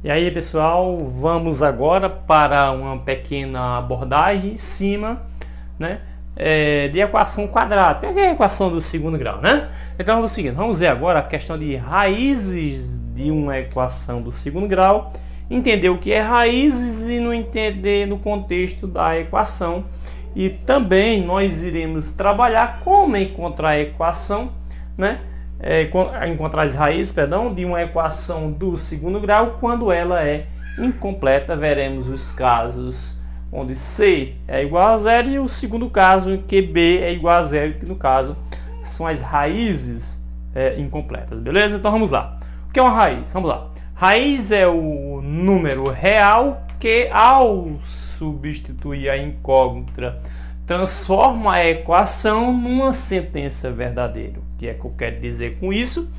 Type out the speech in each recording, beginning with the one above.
E aí, pessoal, vamos agora para uma pequena abordagem em cima, né, de equação quadrada, que é a equação do segundo grau, né? Então vamos seguir, vamos ver agora a questão de raízes de uma equação do segundo grau, entender o que é raízes e não entender no contexto da equação. E também nós iremos trabalhar como encontrar a equação, né? Encontrar as raízes, perdão, de uma equação do segundo grau quando ela é incompleta. Veremos os casos onde C é igual a zero e o segundo caso em que B é igual a zero, que no caso são as raízes incompletas, beleza? Então vamos lá. O que é uma raiz? Vamos lá. Raiz é o número real que, ao substituir a incógnita, transforma a equação numa sentença verdadeira. O que é que eu quero dizer com isso?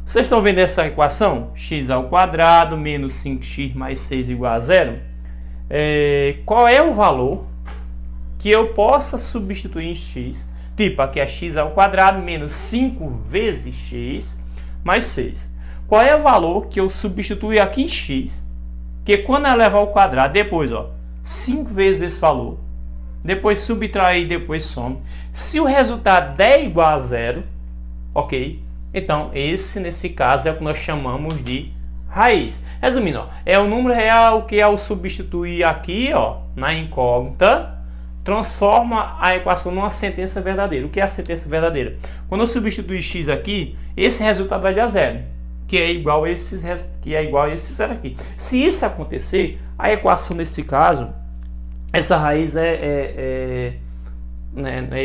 Vocês estão vendo essa equação? X ao quadrado menos 5x mais 6 igual a zero. Qual é o valor que eu possa substituir em x? Tipo, aqui é x ao quadrado menos 5 vezes x mais 6. Qual é o valor que eu substituo aqui em x? Que quando eu levar ao quadrado, depois, 5 vezes esse valor. Depois subtrair, depois some. Se o resultado der igual a zero, ok? Então, nesse caso, é o que nós chamamos de raiz. Resumindo, é o número real que, ao substituir aqui, na incógnita, transforma a equação numa sentença verdadeira. O que é a sentença verdadeira? Quando eu substituir x aqui, esse resultado vai dar zero, que é igual a esse zero aqui. Se isso acontecer, a equação nesse caso, essa raiz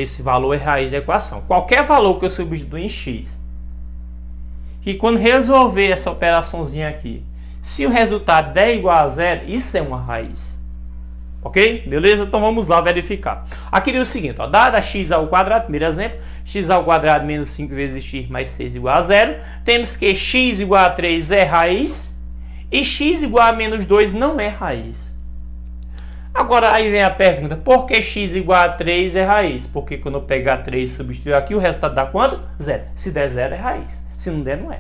esse valor é raiz da equação. Qualquer valor que eu substituir em x, que quando resolver essa operaçãozinha aqui, se o resultado der igual a zero, isso é uma raiz. Ok? Beleza? Então vamos lá verificar. Aqui diz o seguinte, dada x ao quadrado, primeiro exemplo, x ao quadrado menos 5 vezes x mais 6 igual a zero, temos que x igual a 3 é raiz e x igual a menos 2 não é raiz. Agora aí vem a pergunta, por que x igual a 3 é raiz? Porque quando eu pegar 3 e substituir aqui, o resultado dá quanto? Zero. Se der zero é raiz, se não der não é.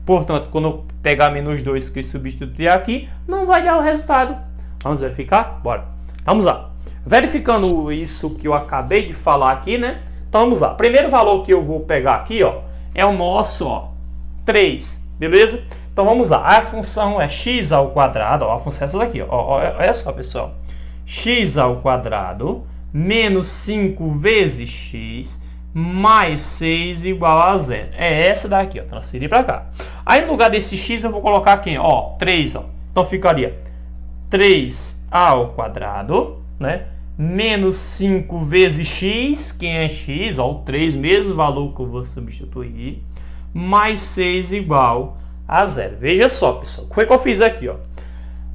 Portanto, quando eu pegar menos 2 e substituir aqui, não vai dar o resultado. Vamos verificar? Bora. Vamos lá. Verificando isso que eu acabei de falar aqui, né? Então vamos lá. Primeiro valor que eu vou pegar aqui, é o nosso, 3. Beleza? Então vamos lá. A função é x ao quadrado, a função é essa daqui, olha só, pessoal. X ao quadrado menos 5 vezes x mais 6 igual a zero. É essa daqui, transferir para cá. Aí no lugar desse x eu vou colocar aqui, 3, Então ficaria 3 ao quadrado, né? Menos 5 vezes x, quem é x, o 3, mesmo valor que eu vou substituir, mais 6 igual a zero. Veja só, pessoal, o que foi que eu fiz aqui,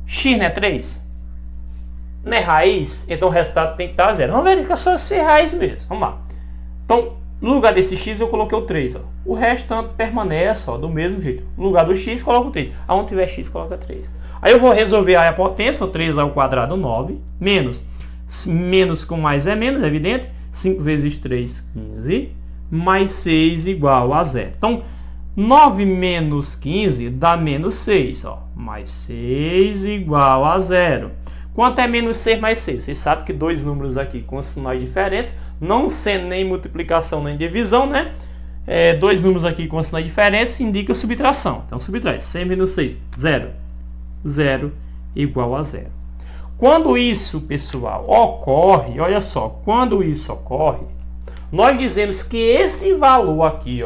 x não é 3? Não é raiz? Então o resultado tem que estar zero. Vamos verificar só se é raiz mesmo. Vamos lá. Então, no lugar desse x eu coloquei o 3, O restante permanece, do mesmo jeito. No lugar do x, coloco o 3. Aonde tiver x, coloca 3. Aí eu vou resolver a potência, 3 ao quadrado, 9, menos com mais é menos, é evidente. 5 vezes 3, 15, mais 6 igual a zero. Então, 9 menos 15 dá menos 6, mais 6 igual a zero. Quanto é menos 6 mais 6? Vocês sabem que dois números aqui com sinais diferentes, não sendo nem multiplicação nem divisão, né? Dois números aqui com sinais diferentes indica subtração. Então, subtrai 6 menos 6, 0. 0 igual a zero. Quando isso, pessoal, ocorre, olha só, quando isso ocorre, nós dizemos que esse valor aqui,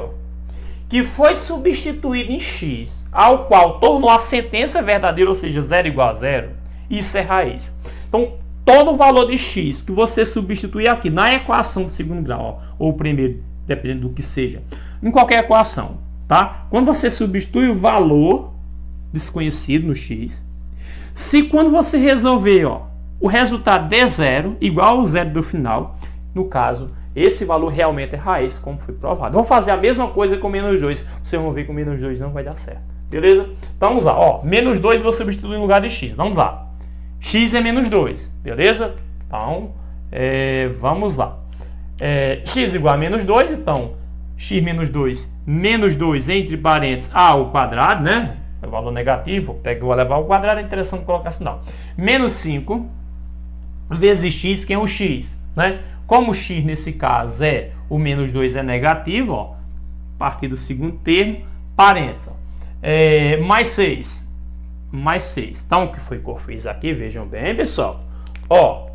que foi substituído em x, ao qual tornou a sentença verdadeira, ou seja, 0 igual a zero, isso é raiz. Então, todo valor de x que você substituir aqui na equação do segundo grau, ou primeiro, dependendo do que seja, em qualquer equação, tá? Quando você substitui o valor desconhecido no x, se quando você resolver, o resultado der zero, igual ao zero do final, no caso, esse valor realmente é raiz, como foi provado. Vamos fazer a mesma coisa com menos 2. Vocês vão ver que com menos 2 não vai dar certo. Beleza? Então vamos lá. Menos 2 vou substituir no lugar de x. Vamos lá. X é menos 2. Beleza? Então, vamos lá. X igual a menos 2. Então, x menos 2 entre parênteses a ao quadrado, né? é valor negativo, vou levar ao quadrado, é interessante colocar assim, não. Menos 5 vezes x, que é o x, né? Como o x nesse caso é o menos 2 é negativo, ó, a partir do segundo termo, parênteses, ó, mais 6. Mais 6. Então, o que foi que eu fiz aqui? Vejam bem, pessoal. Ó,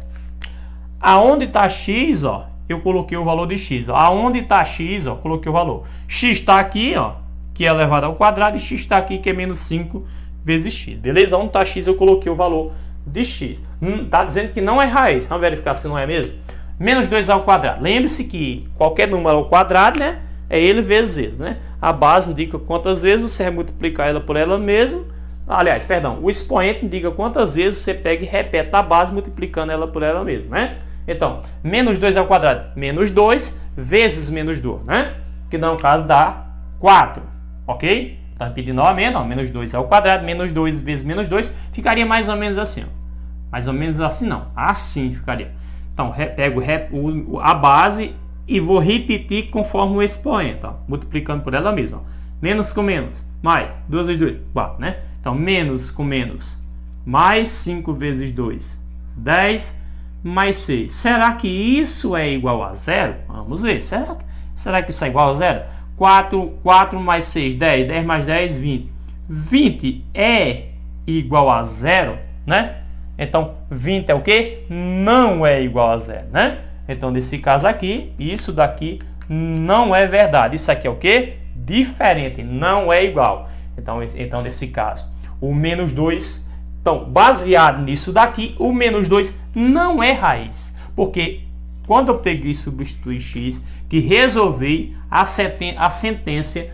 aonde está x, ó, eu coloquei o valor de x. Ó. Aonde está x, ó, coloquei o valor. X está aqui, ó, que é elevado ao quadrado, e x está aqui, que é menos 5 vezes x. Beleza? Onde está x, eu coloquei o valor de x. Está dizendo que não é raiz. Vamos verificar se não é mesmo. Menos 2 ao quadrado. Lembre-se que qualquer número ao quadrado, né, é ele vezes, né? A base indica quantas vezes você vai multiplicar ela por ela mesma. Aliás, perdão, o expoente indica quantas vezes você pega e repete a base multiplicando ela por ela mesma, né? Então, menos 2 ao quadrado, menos 2 vezes menos 2, né? Que no caso dá 4, ok? Então, repetir novamente, ó, menos 2 ao quadrado, menos 2 vezes menos 2, ficaria mais ou menos assim, ó. Mais ou menos assim não, assim ficaria. Então, pego a base e vou repetir conforme o expoente, ó, multiplicando por ela mesma, ó. Menos com menos, mais, 2 vezes 2, 4, né? Então, menos com menos, mais 5 vezes 2, 10, mais 6. Será que isso é igual a 0? Vamos ver. Será que isso é igual a 0? 4 mais 6, 10. 10 mais 10, 20. 20 é igual a 0, né? Então, 20 é o quê? Não é igual a 0, né? Então, nesse caso aqui, isso daqui não é verdade. Isso aqui é o quê? Diferente, não é igual. Então, nesse caso, o menos 2, então, baseado nisso daqui, o menos 2 não é raiz. Porque quando eu peguei e substituí x, que resolvi, a sentença,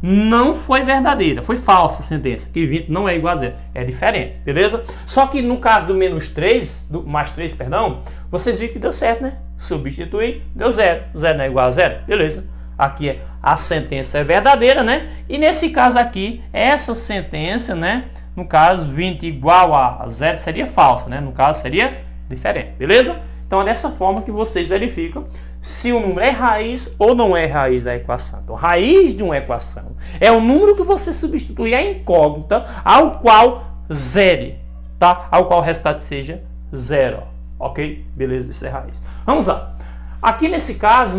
não foi verdadeira, foi falsa a sentença, que 20 não é igual a 0, é diferente, beleza? Só que no caso do menos 3, mais 3, perdão, vocês viram que deu certo, né? Substituir, deu 0, 0 não é igual a 0, beleza? Aqui a sentença é verdadeira, né? E nesse caso aqui, essa sentença, né? No caso, 20 igual a 0 seria falsa, né? No caso, seria diferente, beleza? Então, é dessa forma que vocês verificam se o número é raiz ou não é raiz da equação. Então, raiz de uma equação é o número que você substitui a incógnita ao qual zere, tá? Ao qual o resultado seja 0, ok? Beleza? Isso é raiz. Vamos lá. Aqui nesse caso,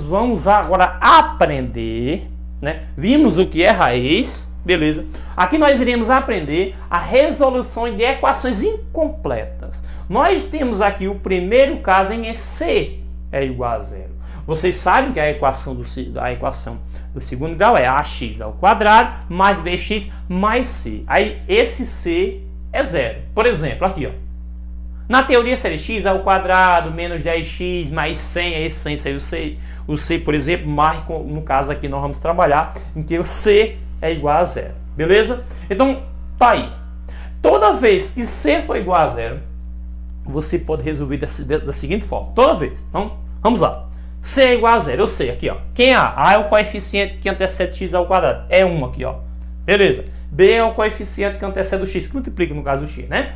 vamos agora aprender, né? Vimos o que é raiz, beleza? Aqui nós iremos aprender a resolução de equações incompletas. Nós temos aqui o primeiro caso em C é igual a 0. Vocês sabem que a equação do segundo grau é ax ao quadrado mais bx mais c. Aí esse c é 0. Por exemplo, aqui, ó. Na teoria seria x ao quadrado menos 10x mais 100, esse 100 seria o c, por exemplo, mas no caso aqui nós vamos trabalhar em que o c é igual a 0, beleza? Então, tá aí. Toda vez que c for igual a 0, você pode resolver da seguinte forma, toda vez. Então, vamos lá. C é igual a 0, eu sei aqui, ó. Quem é A? A é o coeficiente que antecede x ao quadrado, é 1 aqui, ó. Beleza. B é o coeficiente que antecede o x, que multiplica no caso do x, né?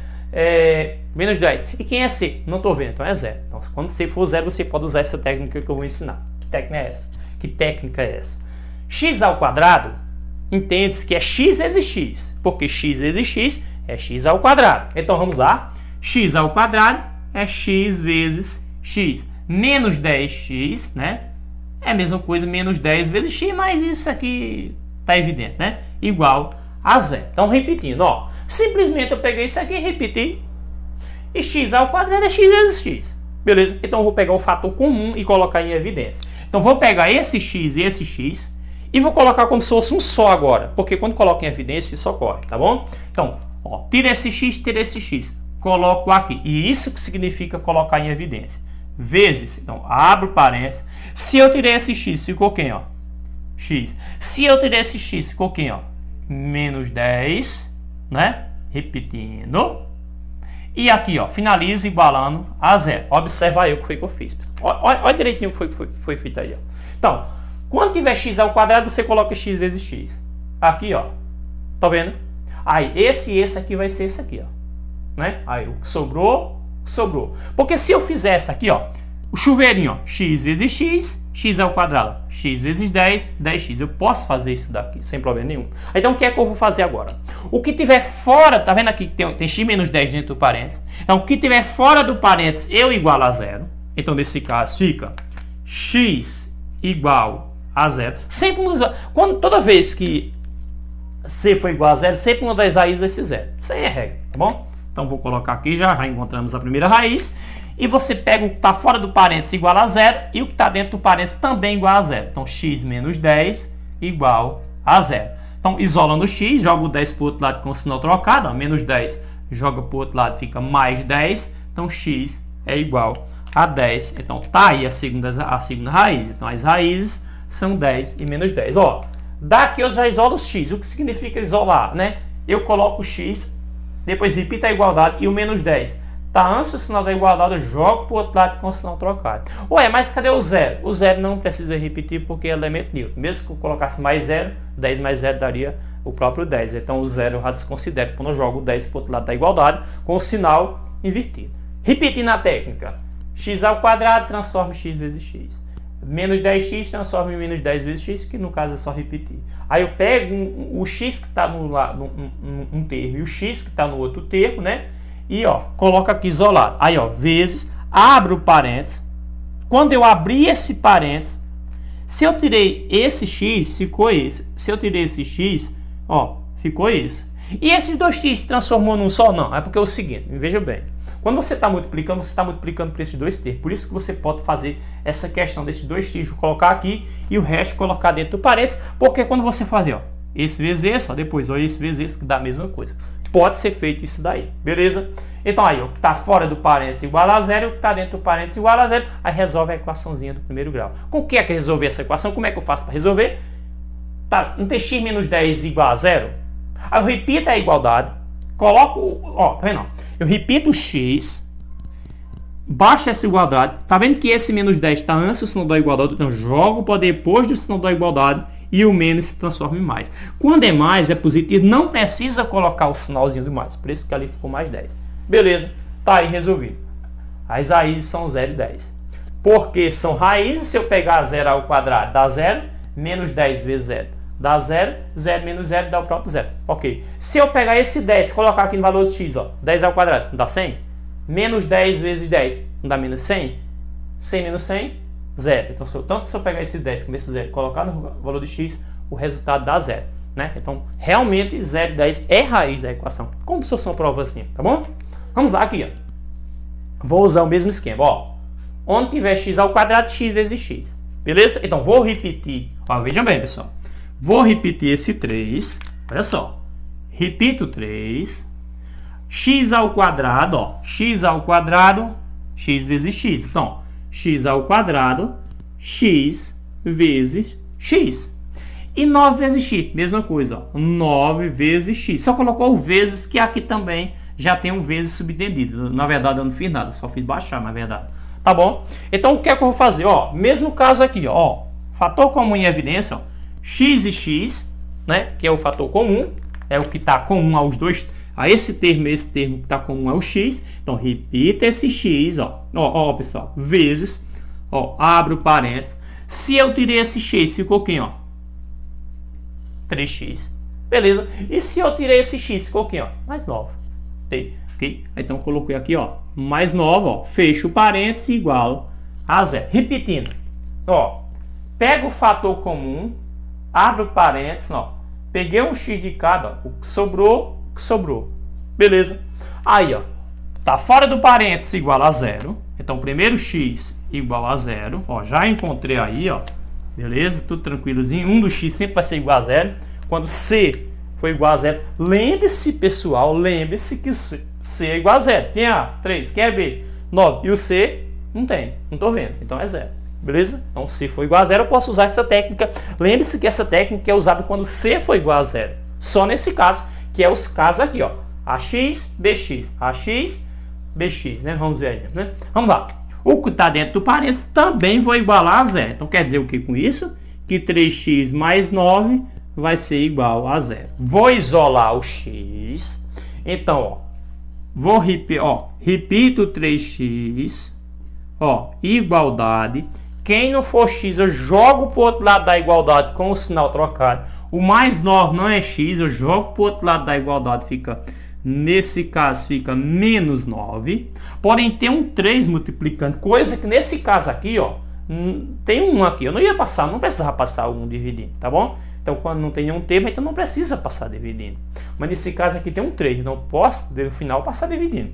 Menos 10. E quem é C? Não estou vendo, então é 0. Então, quando C for 0, você pode usar essa técnica que eu vou ensinar. Que técnica é essa? Que técnica é essa? X ao quadrado, entende-se que é x vezes x. Porque x vezes x é x ao quadrado. Então, vamos lá. X ao quadrado é x vezes x. Menos 10x, né? É a mesma coisa, menos 10 vezes x, mas isso aqui está evidente, né? Igual a 0. Então, repetindo, ó. Simplesmente eu peguei isso aqui e repeti. E x ao quadrado é x vezes x. Beleza? Então eu vou pegar o fator comum e colocar em evidência. Então vou pegar esse x e esse x e vou colocar como se fosse um só agora. Porque quando coloco em evidência isso ocorre, tá bom? Então, ó, tira esse x, coloco aqui. E isso que significa colocar em evidência. Vezes, então abro parênteses. Se eu tirei esse x, ficou quem, ó? X. Se eu tirei esse x, ficou quem, ó? Menos 10, né? Repetindo. E aqui, ó, finalizo igualando a 0. Observa aí o que foi que eu fiz. Olha direitinho o que foi feito aí, ó. Então, quando tiver x ao quadrado, você coloca x vezes x. Aqui, ó. Tá vendo? Aí, esse aqui vai ser esse aqui, ó. Né? Aí, o que sobrou, sobrou. Porque se eu fizesse aqui, ó, o chuveirinho, ó, x vezes x, x ao quadrado, x vezes 10, 10x. Eu posso fazer isso daqui, sem problema nenhum. Então, o que é que eu vou fazer agora? O que tiver fora, tá vendo aqui que tem x menos 10 dentro do parênteses? Então, o que tiver fora do parênteses, eu igualo a zero. Então, nesse caso, fica x igual a zero. Sempre toda vez que c for igual a zero, sempre uma das raízes vai ser zero. Isso aí é regra, tá bom? Então, vou colocar aqui, já encontramos a primeira raiz. E você pega o que está fora do parênteses igual a zero e o que está dentro do parênteses também igual a zero. Então, x menos 10 igual a zero. Então, isolando o x, joga o 10 para o outro lado com o sinal trocado. Ó, menos 10 joga para o outro lado, fica mais 10. Então, x é igual a 10. Então, tá aí a segunda raiz. Então, as raízes são 10 e menos 10. Ó, daqui eu já isolo o x. O que significa isolar, né? Eu coloco o x, depois repito a igualdade e o menos 10. Tá, antes do sinal da igualdade, eu jogo para o outro lado com o sinal trocado. Ué, mas cadê o zero? O zero não precisa repetir porque é elemento neutro. Mesmo que eu colocasse mais zero, 10 mais 0 daria o próprio 10. Então o zero eu já desconsidero quando eu jogo o 10 para o outro lado da igualdade com o sinal invertido. Repetindo a técnica. X ao quadrado transforma em x vezes x. Menos 10x transforma em menos 10 vezes x, que no caso é só repetir. Aí eu pego o x que está num termo e o x que está no outro termo, né? E ó, coloca aqui isolado. Aí ó, vezes, abro o parênteses. Quando eu abrir esse parênteses, se eu tirei esse x, ficou esse. Se eu tirei esse x, ó, ficou esse. E esses dois x se transformou num só? Não, é porque é o seguinte, veja bem. Quando você está multiplicando por esses dois termos. Por isso que você pode fazer essa questão desses dois x, colocar aqui e o resto colocar dentro do parênteses. Porque quando você fazer, ó, esse vezes esse, ó, depois ó, esse vezes esse, que dá a mesma coisa. Pode ser feito isso daí, beleza? Então aí, o que está fora do parênteses igual a zero, o que está dentro do parênteses igual a zero, aí resolve a equaçãozinha do primeiro grau. Com o que é que resolver essa equação? Como é que eu faço para resolver? Tá, não tem x menos 10 igual a zero? Aí eu repito a igualdade, coloco, ó, tá vendo? Eu repito o x, baixo essa igualdade, tá vendo que esse menos 10 está antes do sinal da igualdade, então eu jogo para depois do sinal da igualdade, e o menos se transforma em mais. Quando é mais, é positivo, não precisa colocar o sinalzinho do mais. Por isso que ali ficou mais 10. Beleza, tá aí resolvido. As raízes são 0 e 10. Porque são raízes, se eu pegar 0 ao quadrado dá 0, menos 10 vezes 0 dá 0, 0 menos 0 dá o próprio 0. Ok. Se eu pegar esse 10 e colocar aqui no valor de x, ó, 10 ao quadrado, não dá 100? Menos 10 vezes 10, não dá menos 100? 100 menos 100? 0. Então, se eu pegar esse 10 com esse 0 e colocar no valor de x, o resultado dá 0. Né? Então, realmente, 0 e 10 é raiz da equação. Como se fosse uma prova assim, tá bom? Vamos lá aqui, ó. Vou usar o mesmo esquema, ó. Onde tiver x ao quadrado, x vezes x. Beleza? Então, vou repetir. Ó, veja bem, pessoal. Vou repetir esse 3. Olha só. Repito 3. X ao quadrado, ó. X ao quadrado, x vezes x. Então, x ao quadrado, x vezes x. E 9 vezes x, mesma coisa, ó. 9 vezes x. Só colocou o vezes, que aqui também já tem um vezes subentendido. Na verdade, eu não fiz nada, só fiz baixar, na verdade. Tá bom? Então, o que é que eu vou fazer? Ó, mesmo caso aqui, ó. Fator comum em evidência, ó. X e x, né? Que é o fator comum. É o que está comum aos dois. A esse termo que está comum é o x. Então, repita esse x, ó. Ó, pessoal. Vezes, ó, abro parênteses. Se eu tirei esse x, ficou quem, ó? 3x. Beleza. E se eu tirei esse x, ficou quem, ó? Mais 9. Ok? Então, coloquei aqui, ó. Mais 9, ó. Fecho o parênteses igual a 0. Repetindo. Ó. Pega o fator comum. Abro parênteses, ó. Peguei um x de cada, ó. O que sobrou. Beleza? Aí, ó, tá fora do parênteses igual a 0. Então, primeiro x igual a 0. Ó, já encontrei aí, ó. Beleza? Tudo tranquilozinho. 1 do x sempre vai ser igual a 0. Quando c for igual a 0, lembre-se, pessoal, lembre-se que o c é igual a 0. Quem é A? 3. Quem é B? 9. E o c não tem. Não tô vendo. Então é 0. Beleza? Então, se for igual a 0, eu posso usar essa técnica. Lembre-se que essa técnica é usada quando c for igual a 0. Só nesse caso, que é os casos aqui, ó. AX, BX. AX, BX, né? Vamos ver aí, né? Vamos lá. O que está dentro do parênteses também vou igualar a 0. Então, quer dizer o que com isso? Que 3x mais 9 vai ser igual a 0. Vou isolar o x. Então, ó. Repito 3x. Ó, igualdade. Quem não for x, eu jogo para o outro lado da igualdade com o sinal trocado. O mais 9 não é x, eu jogo para o outro lado da igualdade, fica, nesse caso, fica menos 9. Porém, tem um 3 multiplicando, coisa que nesse caso aqui, ó, tem um aqui. Eu não ia passar, não precisava passar um dividindo, tá bom? Então, quando não tem nenhum termo, então não precisa passar dividindo. Mas nesse caso aqui tem um 3, não posso, no final, passar dividindo.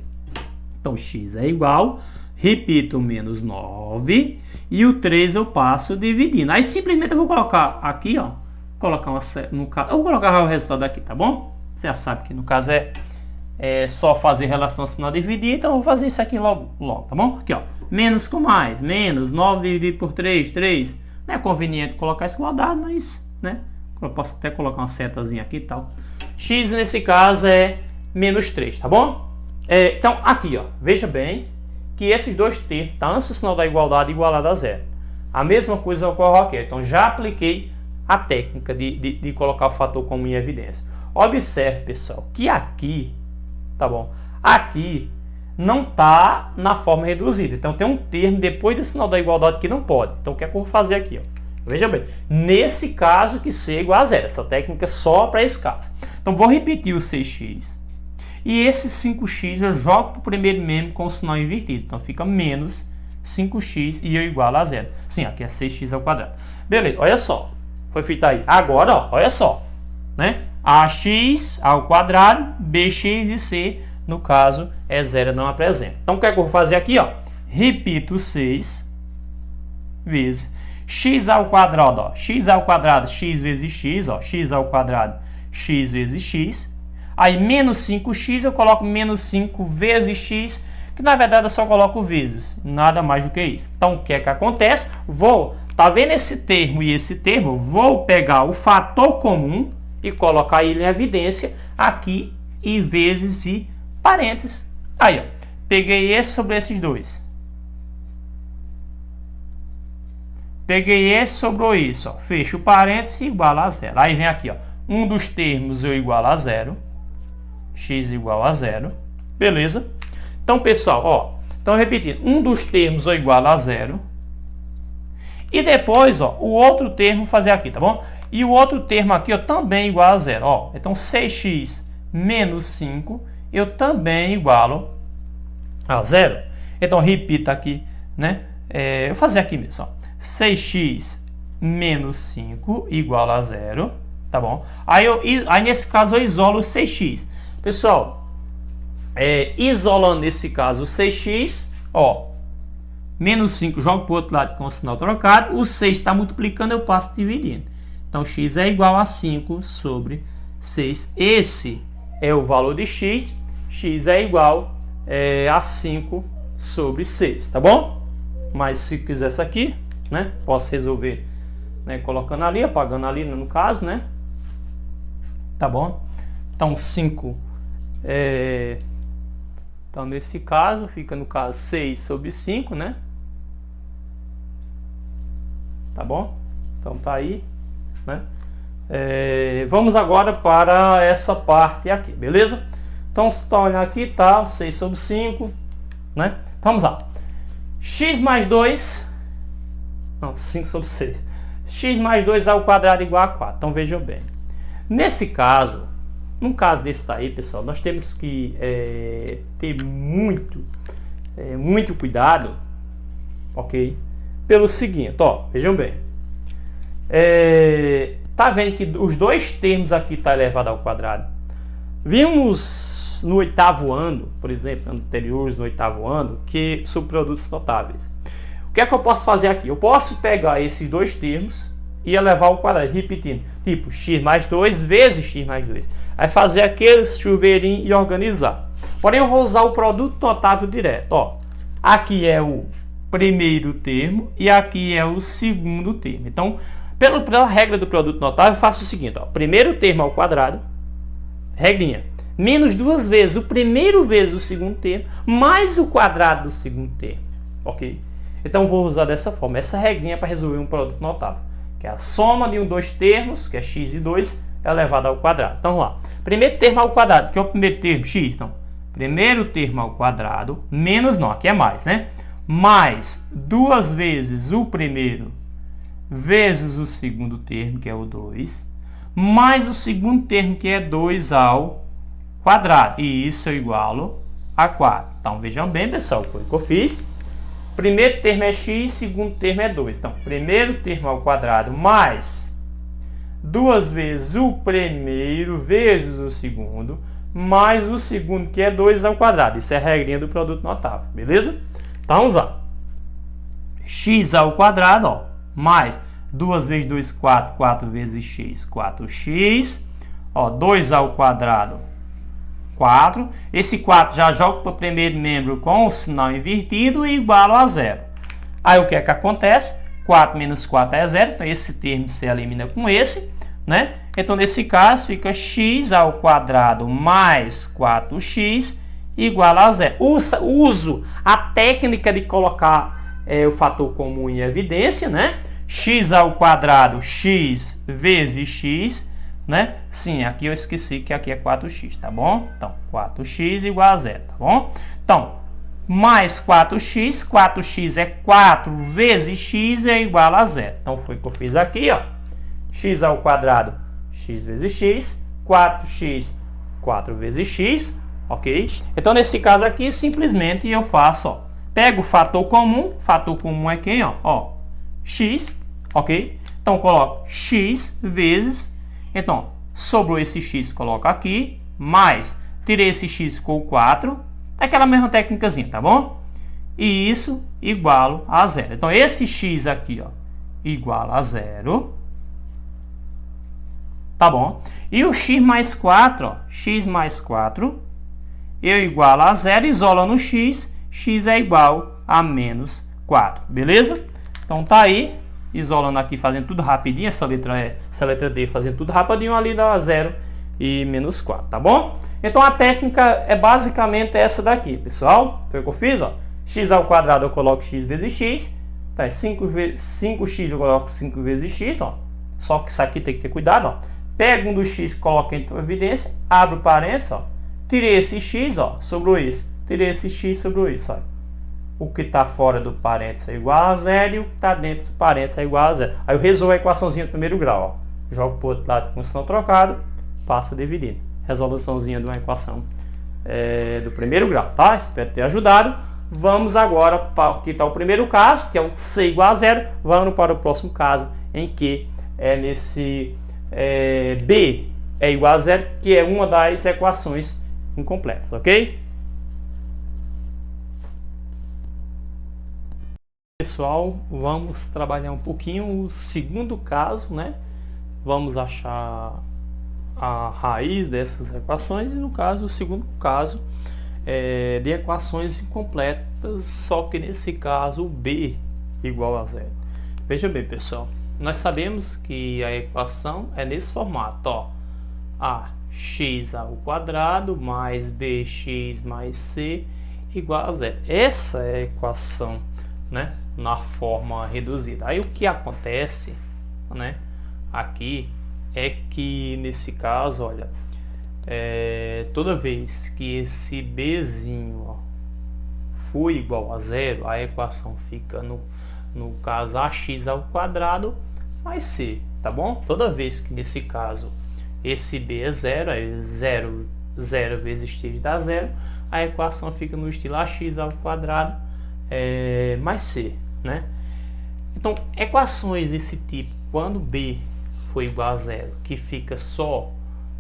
Então, x é igual, repito, menos 9, e o 3 eu passo dividindo. Aí, simplesmente, eu vou colocar aqui, ó, colocar uma, no caso, eu vou colocar o resultado aqui, tá bom? Você já sabe que, no caso, é só fazer relação sinal dividir, então eu vou fazer isso aqui logo, tá bom? Aqui, ó, menos com mais, menos 9 dividido por 3, 3. Não é conveniente colocar essa igualdade, mas, né, eu posso até colocar uma setazinha aqui e tal. X, nesse caso, é menos 3, tá bom? Então, aqui, ó, veja bem que esses dois termos, tá antes do sinal da igualdade igualado a zero. A mesma coisa ocorre aqui. Então, já apliquei a técnica de colocar o fator comum em evidência. Observe, pessoal, que aqui, tá bom? Aqui não está na forma reduzida. Então, tem um termo depois do sinal da igualdade que não pode. Então, o que é que eu vou fazer aqui? Ó? Veja bem, nesse caso que C é igual a zero. Essa técnica é só para esse caso. Então, vou repetir o 6x. E esse 5x eu jogo para o primeiro mesmo com o sinal invertido. Então, fica menos 5x e eu igualo a zero. Sim, aqui é 6x ao quadrado. Beleza, olha só. Foi feito aí. Agora, ó, olha só. Né? Ax ao quadrado, bx e c, no caso, é zero, não apresenta. Então, o que é que eu vou fazer aqui? Ó? Repito 6 vezes x ao quadrado. Ó. X ao quadrado, x vezes x. Ó. X ao quadrado, x vezes x. Aí, menos 5x, eu coloco menos 5 vezes x, que na verdade eu só coloco vezes, nada mais do que isso. Então, o que é que acontece? Tá vendo esse termo e esse termo? Vou pegar o fator comum e colocar ele em evidência aqui, e vezes e parênteses. Aí, ó, peguei esse sobre esses dois. Peguei esse sobre isso, ó, fecho o parênteses e igual a zero. Aí vem aqui, ó, um dos termos eu igualo a zero. X igual a zero, beleza? Então, pessoal, ó, então repetindo, um dos termos eu igualo a zero, e depois, ó, o outro termo fazer aqui, tá bom? E o outro termo aqui, ó, também igual a zero, ó, então 6x menos 5, eu também igualo a zero. Então, repita aqui, né? Eu vou fazer aqui mesmo, ó, 6x menos 5 igual a zero, tá bom? Aí nesse caso eu isolo o 6x. Pessoal, isolando nesse caso o 6x, ó, menos 5, jogo para o outro lado com o sinal trocado, o 6 está multiplicando, eu passo dividindo. Então, x é igual a 5 sobre 6. Esse é o valor de x, x é igual a 5 sobre 6, tá bom? Mas se quiser isso aqui, né, posso resolver, né, colocando ali, apagando ali no caso, né? Tá bom? Então, 5... então, nesse caso, fica no caso 6 sobre 5, né? Tá bom? Então, tá aí, né? Vamos agora para essa parte aqui, beleza? Então, se tá olhando aqui, tá 6 sobre 5, né? Vamos lá. X mais 2, não, 5 sobre 6. X mais 2 ao quadrado igual a 4. Então, vejam bem. Nesse caso, num caso desse daí, pessoal, nós temos que ter muito cuidado, ok? Pelo seguinte, ó, vejam bem. Tá vendo que os dois termos aqui tá elevado ao quadrado. Vimos no oitavo ano, por exemplo, anos anteriores, no oitavo ano, que subprodutos notáveis. O que é que eu posso fazer aqui? Eu posso pegar esses dois termos e elevar ao quadrado, repetindo, tipo x mais 2 vezes x mais 2. Aí fazer aquele chuveirinho e organizar. Porém, eu vou usar o produto notável direto. Ó, aqui é o primeiro termo e aqui é o segundo termo. Então, pela regra do produto notável, eu faço o seguinte. Ó, primeiro termo ao quadrado, regrinha, menos duas vezes o primeiro vezes o segundo termo, mais o quadrado do segundo termo. Ok? Então, vou usar dessa forma. Essa regrinha para resolver um produto notável, que é a soma de dois termos, que é x e 2, elevado ao quadrado. Então, vamos lá. Primeiro termo ao quadrado, que é o primeiro termo, x. Então, primeiro termo ao quadrado, menos, não, aqui é mais, né? mais 2 vezes o primeiro vezes o segundo termo, que é o 2, mais o segundo termo, que é 2 ao quadrado. E isso eu igualo a 4. Então, vejam bem, pessoal, o que eu fiz. Primeiro termo é x, segundo termo é 2. Então, primeiro termo ao quadrado mais 2 vezes o primeiro vezes o segundo, mais o segundo, que é 2 ao quadrado. Isso é a regrinha do produto notável, beleza? Então, vamos lá. X ao quadrado, ó, mais 2 vezes 2, 4, 4 vezes x, 4x, ó, 2 ao quadrado, 4. Esse 4 já joga para o primeiro membro com o sinal invertido e igual a 0. Aí o que é que acontece? 4 menos 4 é 0, então esse termo se elimina com esse, né? Então nesse caso fica x ao quadrado mais 4x igual a 0. Uso a técnica de colocar o fator comum em evidência, né? X ao quadrado, x vezes x, né? Sim, aqui eu esqueci que aqui é 4x, tá bom? Então, 4x igual a 0, tá bom? Então, mais 4x, 4x é 4 vezes x é igual a 0. Então, foi o que eu fiz aqui, ó. X ao quadrado, x vezes x, 4x, 4 vezes x, ok? Então, nesse caso aqui, simplesmente eu faço, ó, pego o fator comum é quem, ó, x, ok? Então, coloco x vezes, então, sobrou esse x, coloco aqui, mais, tirei esse x, ficou 4, é aquela mesma técnicazinha, tá bom? E isso igualo a 0. Então, esse x aqui, ó, igual a 0, tá bom? E o x mais 4, ó, x mais 4, eu igualo a 0, isola no x, x é igual a menos 4, beleza? Então tá aí, isolando aqui, fazendo tudo rapidinho, essa letra D fazendo tudo rapidinho, ali dá 0 e menos 4, tá bom? Então a técnica é basicamente essa daqui, pessoal. Foi o que eu fiz, ó. X ao quadrado eu coloco x vezes x, tá? 5x eu coloco 5 vezes x, ó. Só que isso aqui tem que ter cuidado, ó. Pega um dos x, coloca em evidência, abre o parênteses, ó. Tirei esse x, ó, sobrou isso. Tirei esse x, sobrou isso, ó. O que está fora do parênteses é igual a 0 e o que está dentro do parênteses é igual a 0. Aí eu resolvo a equaçãozinha do primeiro grau, ó. Jogo para o outro lado com o sinal trocado, passa dividindo. Resoluçãozinha de uma equação do primeiro grau, tá? Espero ter ajudado. Vamos agora para o que está o primeiro caso, que é o c igual a 0. Vamos para o próximo caso, em que é nesse b é igual a 0, que é uma das equações incompletas, ok? Pessoal, vamos trabalhar um pouquinho o segundo caso, né? Vamos achar a raiz dessas equações e, no caso, o segundo caso de equações incompletas, só que nesse caso o b igual a 0. Veja bem, pessoal, nós sabemos que a equação é nesse formato, ó, ax ao quadrado mais bx mais c igual a 0. Essa é a equação, né, na forma reduzida. Aí o que acontece, né, aqui é que nesse caso, olha, toda vez que esse bzinho, ó, for igual a 0, a equação fica no caso ax ao quadrado mais c, tá bom? Toda vez que nesse caso esse b é 0, aí 0 vezes x dá 0, a equação fica no estilo ax ao quadrado mais c, né? Então, equações desse tipo, quando b for igual a 0, que fica só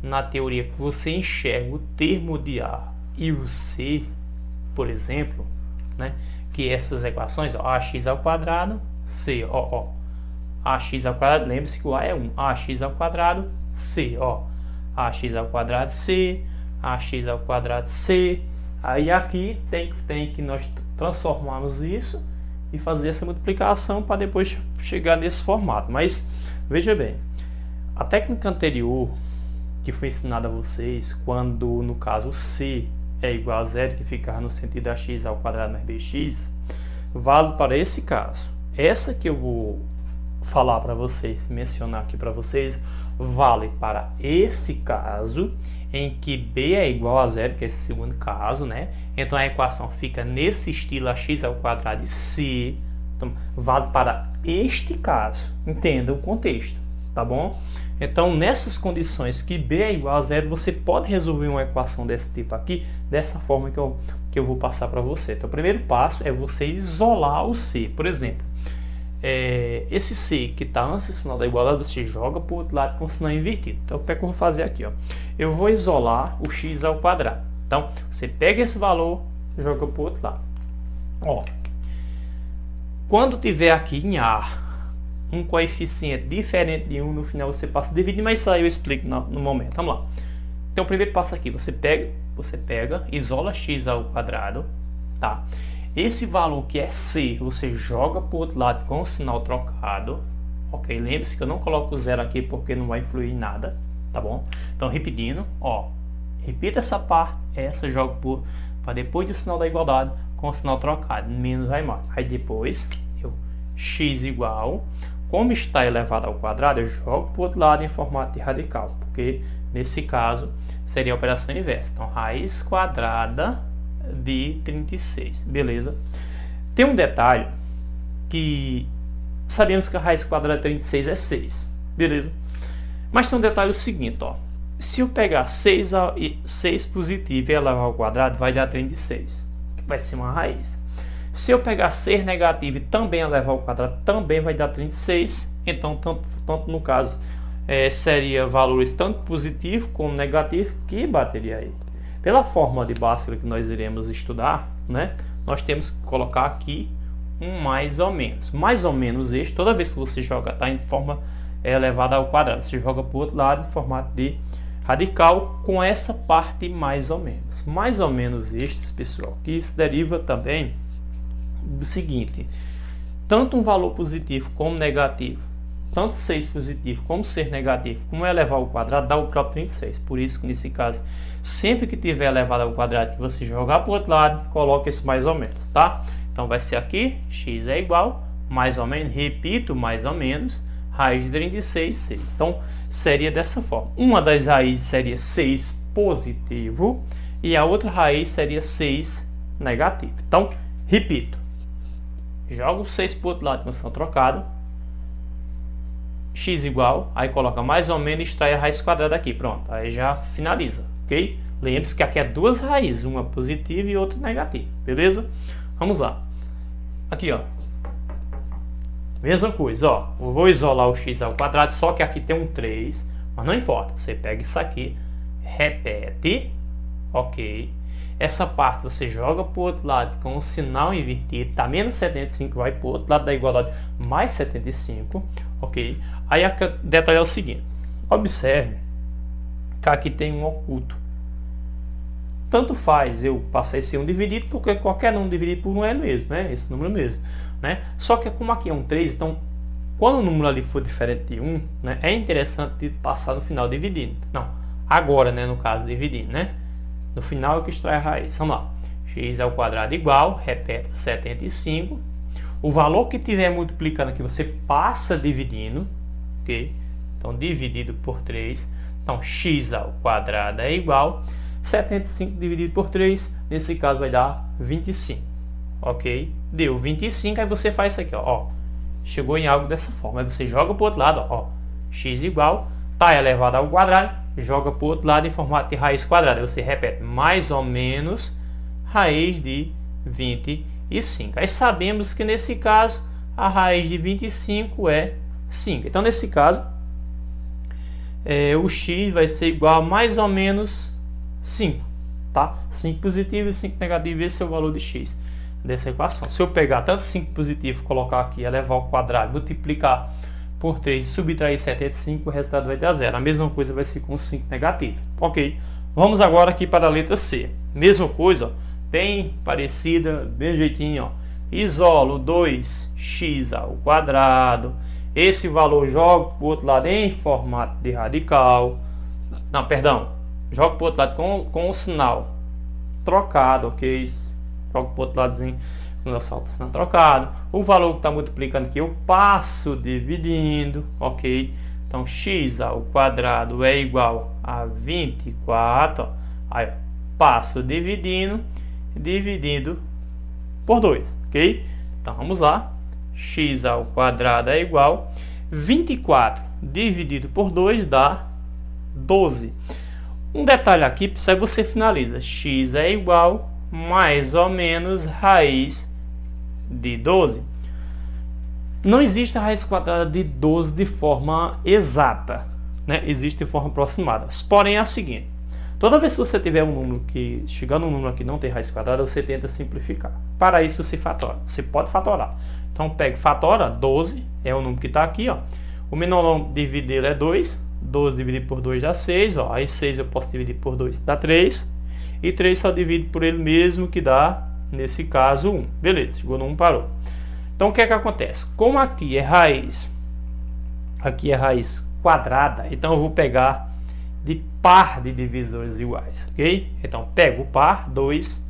na teoria que você enxerga o termo de a e o c, por exemplo, né? Que essas equações, ó, ax ao quadrado, c, ó, ax ao quadrado, lembre-se que o a é 1, ax ao quadrado, c, ó, ax ao quadrado, c, ax ao quadrado, c. Aí aqui tem que nós transformarmos isso e fazer essa multiplicação para depois chegar nesse formato. Mas veja bem, a técnica anterior que foi ensinada a vocês, quando no caso c é igual a 0, que ficar no sentido ax ao quadrado mais bx, vale para esse caso. Essa que eu vou falar para vocês, mencionar aqui para vocês, vale para esse caso em que b é igual a zero, que é esse segundo caso, né? Então a equação fica nesse estilo, x ao quadrado de c. Então, vale para este caso. Entenda o contexto, tá bom? Então, nessas condições que b é igual a zero, você pode resolver uma equação desse tipo aqui, dessa forma que eu vou passar para você. Então, o primeiro passo é você isolar o c. Por exemplo, esse c que está antes do sinal da igualdade, você joga para o outro lado com o sinal invertido. Então, o que é que eu vou fazer aqui? Ó? Eu vou isolar o x ao quadrado. Então, você pega esse valor, joga para o outro lado. Ó, quando tiver aqui em A um coeficiente diferente de 1, no final você passa a dividir, mas isso aí eu explico no momento. Vamos lá. Então, o primeiro passo aqui, você pega, isola x ao quadrado, tá? Esse valor que é c, você joga para o outro lado com o sinal trocado, ok? Lembre-se que eu não coloco zero aqui porque não vai influir em nada, tá bom? Então, repetindo, ó, repita essa parte, essa joga para depois do sinal da igualdade com o sinal trocado, menos vai mais. Aí depois, x igual, como está elevado ao quadrado, eu jogo para o outro lado em formato de radical, porque nesse caso seria a operação inversa. Então, raiz quadrada de 36, beleza? Tem um detalhe que sabemos que a raiz quadrada de 36 é 6, beleza? Mas tem um detalhe seguinte, ó. Se eu pegar 6 positivo e elevar ao quadrado, vai dar 36, que vai ser uma raiz. Se eu pegar 6 negativo e também elevar ao quadrado, também vai dar 36. Então, tanto no caso, seria valores tanto positivo como negativo que bateria aí. Pela fórmula de Bhaskara que nós iremos estudar, né, nós temos que colocar aqui um mais ou menos. Mais ou menos este, toda vez que você joga, está em forma elevada ao quadrado, você joga para o outro lado em formato de radical com essa parte mais ou menos. Mais ou menos estes, pessoal, que isso deriva também do seguinte: tanto um valor positivo como negativo, tanto 6 positivo como 6 negativo, como elevar ao quadrado, dá o próprio 36. Por isso que nesse caso, sempre que tiver elevado ao quadrado, que você jogar para o outro lado, coloca esse mais ou menos, tá? Então vai ser aqui, x é igual, mais ou menos, repito, mais ou menos, raiz de 36, 6. Então seria dessa forma. Uma das raízes seria 6 positivo e a outra raiz seria 6 negativo. Então, repito, joga o 6 para o outro lado com o sinal trocado, x igual, aí coloca mais ou menos e extrai a raiz quadrada aqui, pronto, aí já finaliza, ok? Lembre-se que aqui é duas raízes, uma positiva e outra negativa, beleza? Vamos lá, aqui ó, mesma coisa, ó, eu vou isolar o x ao quadrado, só que aqui tem um 3, mas não importa, você pega isso aqui, repete, ok? Essa parte você joga para o outro lado com o sinal invertido, tá menos 75, vai para o outro lado da igualdade, mais 75, ok? Aí o detalhe é o seguinte, observe que aqui tem um oculto. Tanto faz eu passar esse 1 dividido, porque qualquer número dividido por 1 é mesmo, né? Esse número mesmo, né? Só que como aqui é um 3, então quando o número ali for diferente de 1, né, é interessante passar no final dividindo. Não, agora, né, no caso dividindo, né? No final é que extrai a raiz. Vamos lá. X ao quadrado igual, repete, 75. O valor que tiver multiplicando aqui, você passa dividindo, ok? Então, dividido por 3. Então, x ao quadrado é igual, 75 dividido por 3, nesse caso vai dar 25, ok? Deu 25, aí você faz isso aqui, ó. Chegou em algo dessa forma. Aí você joga para o outro lado, ó. X igual, tá elevado ao quadrado, joga para o outro lado em formato de raiz quadrada. Aí você repete mais ou menos raiz de 25. Aí sabemos que nesse caso a raiz de 25 é 5. Então nesse caso o x vai ser igual a mais ou menos 5, tá? 5 positivo e 5 negativo, esse é o valor de x dessa equação. Se eu pegar tanto 5 positivo, colocar aqui, elevar ao quadrado, multiplicar por 3 e subtrair 75, o resultado vai dar 0. A mesma coisa vai ser com 5 negativo. Ok, vamos agora aqui para a letra C. Mesma coisa, ó, bem parecida, bem jeitinho, ó. Isolo 2x ao quadrado. Esse valor jogo para o outro lado em formato de radical. Não, perdão. Jogo para o outro lado com o sinal trocado, ok? Jogo para o outro ladozinho o nosso saldo está trocado. O valor que está multiplicando aqui eu passo dividindo, ok? Então x ao quadrado é igual a 24, ó. Aí ó, passo dividindo por 2, ok? Então vamos lá, x ao quadrado é igual 24 dividido por 2 dá 12. Um detalhe aqui, pessoal, você finaliza, x é igual mais ou menos raiz de 12. Não existe a raiz quadrada de 12 de forma exata, né? Existe de forma aproximada. Porém é a seguinte: toda vez que você tiver um número que chegando um número que não tem raiz quadrada, você tenta simplificar. Para isso você fatora. Você pode fatorar. Então pega, fatora 12, é o número que está aqui, ó. O menor nome dividir é 2. 12 dividido por 2 dá 6, ó. Aí 6 eu posso dividir por 2, dá 3. E 3 só divide por ele mesmo, que dá, nesse caso, 1. Beleza, chegou no 1, parou. Então o que é que acontece? Como aqui é raiz quadrada, então eu vou pegar de par de divisores iguais, ok? Então pego o par, 2,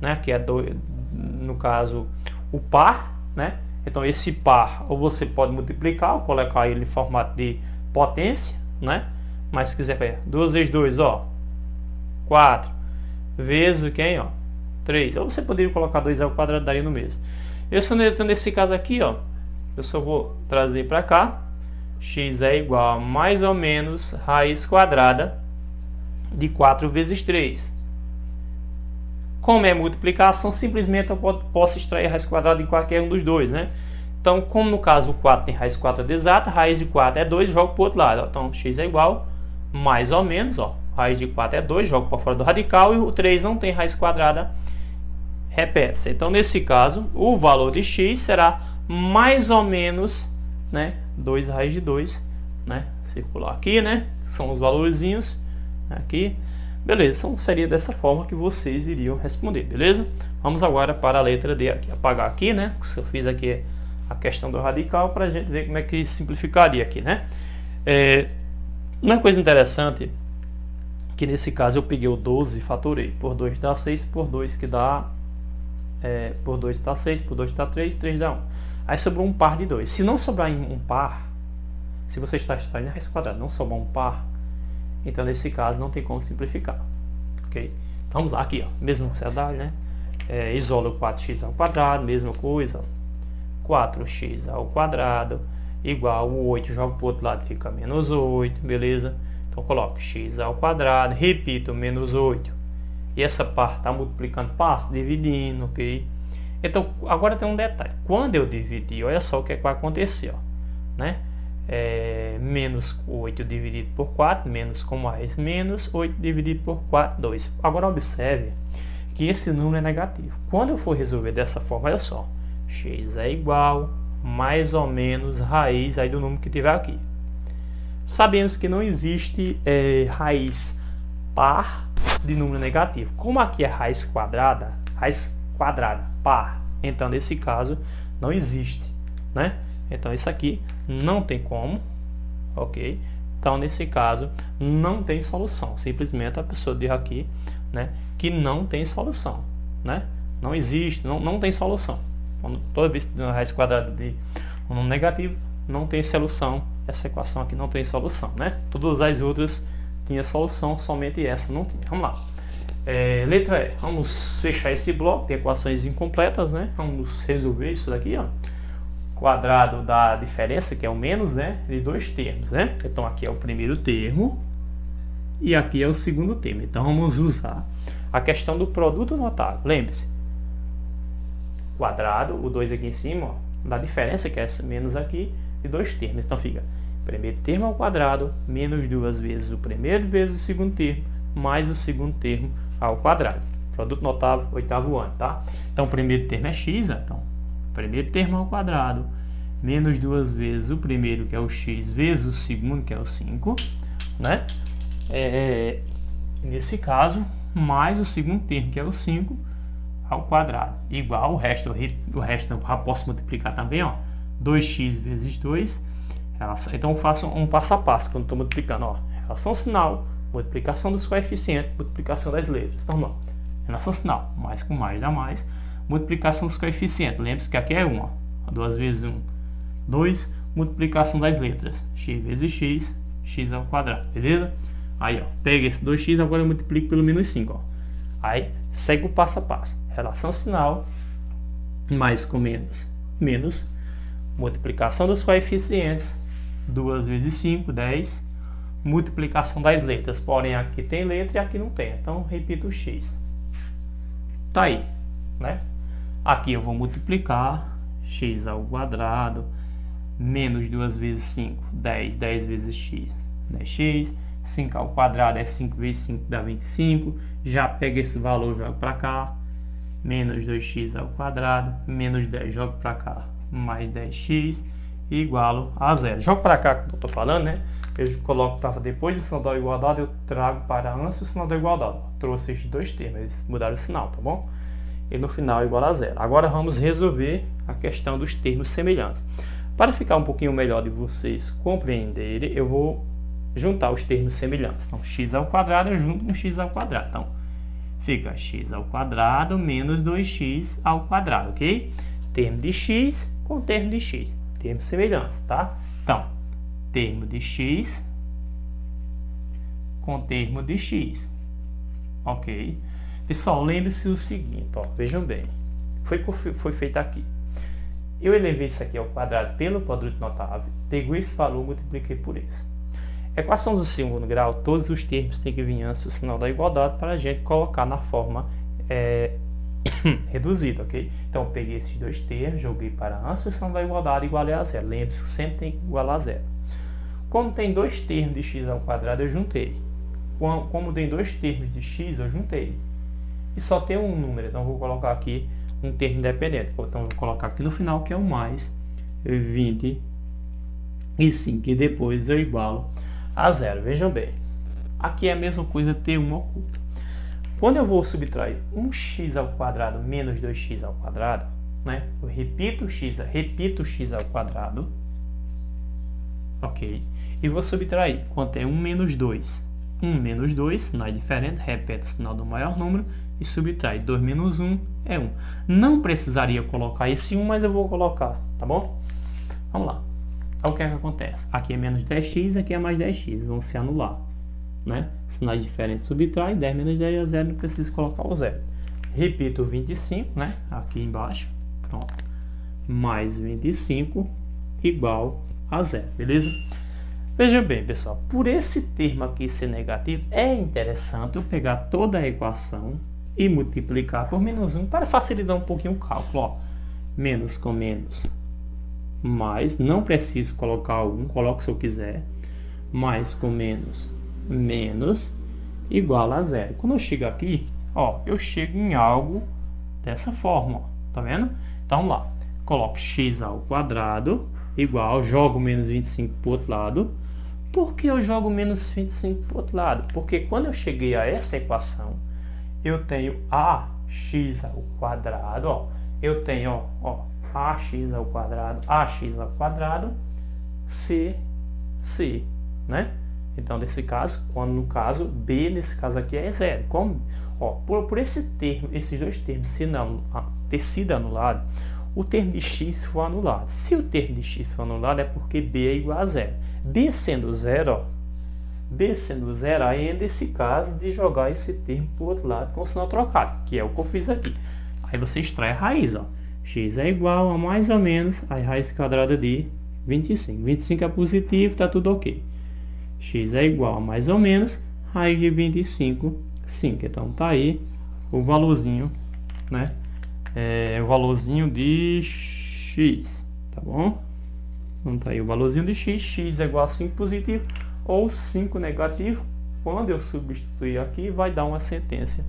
né, que é 2, no caso o par, né? Então esse par, ou você pode multiplicar, ou colocar ele em formato de potência, né? Mas se quiser ver, 2 vezes 2, ó, 4, vezes quem, ó, 3. Ou você poderia colocar 2 ao quadrado, daria no mesmo. Eu só nesse caso aqui, ó, eu só vou trazer para cá, x é igual a mais ou menos raiz quadrada de 4 vezes 3. Como é multiplicação, simplesmente eu posso extrair a raiz quadrada de qualquer um dos dois, né? Então, como no caso o 4 tem raiz quadrada exata, raiz de 4 é 2, jogo para o outro lado. Ó. Então, x é igual, mais ou menos, ó, raiz de 4 é 2, jogo para fora do radical, e o 3 não tem raiz quadrada, repete-se. Então, nesse caso, o valor de x será mais ou menos, né, 2 raiz de 2, né, circular aqui, né, são os valorzinhos aqui. Beleza, então seria dessa forma que vocês iriam responder, beleza? Vamos agora para a letra D aqui, apagar aqui, né, que eu fiz aqui a questão do radical para a gente ver como é que simplificaria aqui, né. Uma coisa interessante, que nesse caso eu peguei o 12 e fatorei, por 2 dá 6, por 2 que dá, por 2 dá 6, por 2 dá 3, 3 dá 1. Aí sobrou um par de 2. Se não sobrar um par, se você está extraindo a raiz quadrada, não sobrar um par, então nesse caso não tem como simplificar, ok? Então vamos lá, aqui, ó, mesmo processo, né? Isola o 4x ao quadrado, mesma coisa, 4x ao quadrado igual o 8, jogo para o outro lado, fica menos 8, beleza? Então coloco x ao quadrado, repito, menos 8, e essa parte está multiplicando, passo dividindo, ok? Então agora tem um detalhe, quando eu dividir, olha só o que é que vai acontecer, ó, né? Menos 8 dividido por 4, menos com mais, menos 8 dividido por 4, 2. Agora observe que esse número é negativo. Quando eu for resolver dessa forma, olha só, x é igual, mais ou menos, raiz aí do número que tiver aqui. Sabemos que não existe raiz par de número negativo. Como aqui é raiz quadrada, par, então nesse caso não existe, né? Então isso aqui não tem como, ok? Então nesse caso não tem solução. Simplesmente a pessoa diz aqui, né, que não tem solução, né? Não existe, não tem solução. Toda vez que tem uma raiz quadrada de um número negativo, não tem solução. Essa equação aqui não tem solução, né? Todas as outras tinha solução, somente essa não tinha. Vamos lá. Letra E. Vamos fechar esse bloco de equações incompletas, né? Vamos resolver isso daqui, ó. Quadrado da diferença, que é o menos, né, de dois termos, né? Então aqui é o primeiro termo e aqui é o segundo termo. Então vamos usar a questão do produto notável. Lembre-se, quadrado, o 2 aqui em cima, ó, da diferença, que é esse menos aqui, de dois termos. Então fica primeiro termo ao quadrado menos 2 vezes o primeiro vezes o segundo termo mais o segundo termo ao quadrado. Produto notável, oitavo ano, tá? Então o primeiro termo é x, então primeiro termo ao quadrado menos 2 vezes o primeiro, que é o x, vezes o segundo, que é o 5, né? Nesse caso, mais o segundo termo, que é o 5, ao quadrado, igual o resto eu já posso multiplicar também, ó, 2x vezes 2, então eu faço um passo a passo quando estou multiplicando, ó, relação sinal, multiplicação dos coeficientes, multiplicação das letras, então, ó, relação sinal, mais com mais dá mais, multiplicação dos coeficientes. Lembre-se que aqui é 1, ó. 2 vezes 1, 2. Multiplicação das letras. X vezes x, x ao quadrado. Beleza? Aí, ó. Pega esse 2x, agora eu multiplico pelo menos 5, ó. Aí, segue o passo a passo. Relação sinal, mais com menos, menos. Multiplicação dos coeficientes. 2 vezes 5, 10. Multiplicação das letras. Porém, aqui tem letra e aqui não tem. Então, repito o x. Tá aí, né? Aqui eu vou multiplicar x ao quadrado menos 2 vezes 5, 10, 10 vezes x, 10x, 5 ao quadrado é 5 vezes 5 dá 25, já pega esse valor, joga para cá, menos 2x ao quadrado, menos 10, jogo para cá, mais 10x, igual a zero. Jogo para cá, que eu estou falando, né? Eu coloco para depois do sinal da igualdade, eu trago para antes do sinal da igualdade. Trouxe esses dois termos, eles mudaram o sinal, tá bom? E no final igual a zero. Agora vamos resolver a questão dos termos semelhantes. Para ficar um pouquinho melhor de vocês compreenderem, eu vou juntar os termos semelhantes. Então, x ao quadrado eu junto com x ao quadrado. Então, fica x ao quadrado menos 2x ao quadrado, ok? Termo de x com termo de x. Termos semelhantes, tá? Então, termo de x com termo de x. Ok? Pessoal, lembre-se o seguinte, ó, vejam bem. Foi feito aqui. Eu elevei isso aqui ao quadrado pelo quadrante notável, peguei esse valor e multipliquei por esse. Equação do segundo grau, todos os termos têm que vir antes do sinal da igualdade para a gente colocar na forma reduzida, ok? Então, eu peguei esses dois termos, joguei para antes do sinal da igualdade e igualei a zero. Lembre-se que sempre tem que igualar a zero. Como tem dois termos de x ao quadrado, eu juntei. Como tem dois termos de x, eu juntei. E só tem um número, então eu vou colocar aqui um termo independente. Então eu vou colocar aqui no final que é o mais 25 e depois eu igualo a zero. Vejam bem, aqui é a mesma coisa ter um oculto. Quando eu vou subtrair 1x ao quadrado menos 2x ao quadrado, né? Eu repito o x ao quadrado, ok? E vou subtrair quanto é 1 menos 2. 1 menos 2, sinal é diferente, repete o sinal do maior número e subtrai 2 menos 1 é 1. Não precisaria colocar esse 1, mas eu vou colocar, tá bom? Vamos lá. Então, o que é que acontece? Aqui é menos 10x, aqui é mais 10x, vão se anular, né? Sinais diferentes subtrai, 10 menos 10 é 0, não preciso colocar o 0. Repito o 25, né? Aqui embaixo, pronto. Mais 25 igual a 0, beleza? Veja bem, pessoal, por esse termo aqui ser negativo, é interessante eu pegar toda a equação e multiplicar por menos 1 para facilitar um pouquinho o cálculo. Ó. Menos com menos, mais, não preciso colocar o 1, coloco se eu quiser. Mais com menos, menos, igual a 0. Quando eu chego aqui, ó, eu chego em algo dessa forma, ó, tá vendo? Então, vamos lá, coloco x ao quadrado, igual, jogo menos 25 para o outro lado. Por que eu jogo menos 25 para o outro lado? Porque quando eu cheguei a essa equação, eu tenho ax ao quadrado, ó, eu tenho, ó, ax ao quadrado, c, né? Então, nesse caso, quando no caso, b nesse caso aqui é zero. Como, ó, por esse termo, esses dois termos ter sido anulado, o termo de x foi anulado. Se o termo de x for anulado, é porque b é igual a zero. B sendo zero, ó, B sendo zero, aí é nesse caso de jogar esse termo para o outro lado com o sinal trocado, que é o que eu fiz aqui. Aí você extrai a raiz, ó. X é igual a mais ou menos a raiz quadrada de 25. 25 é positivo, tá tudo ok. X é igual a mais ou menos raiz de 25, 5. Então tá aí o valorzinho, né? O valorzinho de x, tá bom? Então tá aí o valorzinho de x. X é igual a 5 positivo ou 5 negativo. Quando eu substituir aqui, vai dar uma sentença,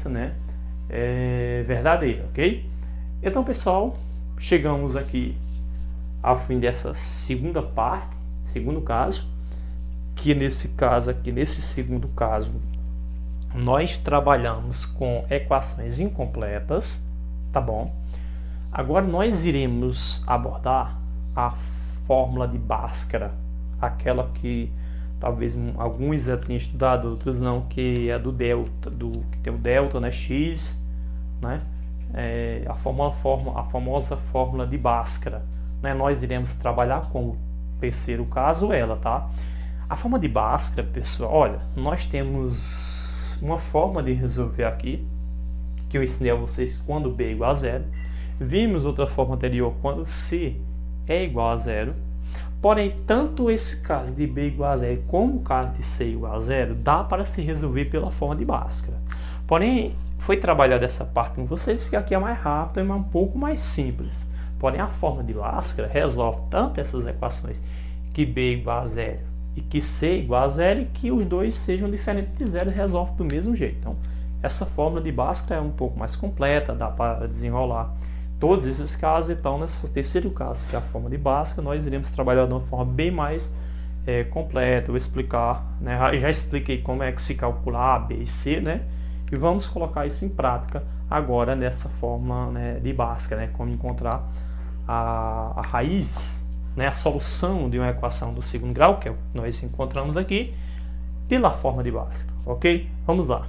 né? Verdadeira, ok? Então, pessoal, chegamos aqui ao fim dessa segunda parte, segundo caso, que nesse caso aqui, nesse segundo caso, nós trabalhamos com equações incompletas, tá bom? Agora nós iremos abordar a fórmula de Bhaskara, aquela que talvez alguns já tenham estudado, outros não, que é do delta, que tem o delta, né, x, né? a famosa fórmula de Bhaskara, né? Nós iremos trabalhar com o terceiro caso ela, tá? A forma de Bhaskara, pessoal, olha, nós temos uma forma de resolver aqui, que eu ensinei a vocês quando B é igual a zero. Vimos outra forma anterior quando C é igual a zero. Porém, tanto esse caso de B igual a zero como o caso de C igual a zero dá para se resolver pela forma de Bhaskara. Porém, foi trabalhada essa parte com vocês que aqui é mais rápido e um pouco mais simples. Porém, a forma de Bhaskara resolve tanto essas equações que B igual a zero e que C igual a zero e que os dois sejam diferentes de zero, resolve do mesmo jeito. Então, essa fórmula de Bhaskara é um pouco mais completa, dá para desenrolar todos esses casos. Então, nesse terceiro caso, que é a forma de Bhaskara, nós iremos trabalhar de uma forma bem mais completa. Eu vou explicar, né? Já expliquei como é que se calcula A, B e C, né? E vamos colocar isso em prática agora nessa forma, né, de Bhaskara, né? Como encontrar a raiz, né, a solução de uma equação do segundo grau, que é o que nós encontramos aqui, pela forma de Bhaskara, ok? Vamos lá.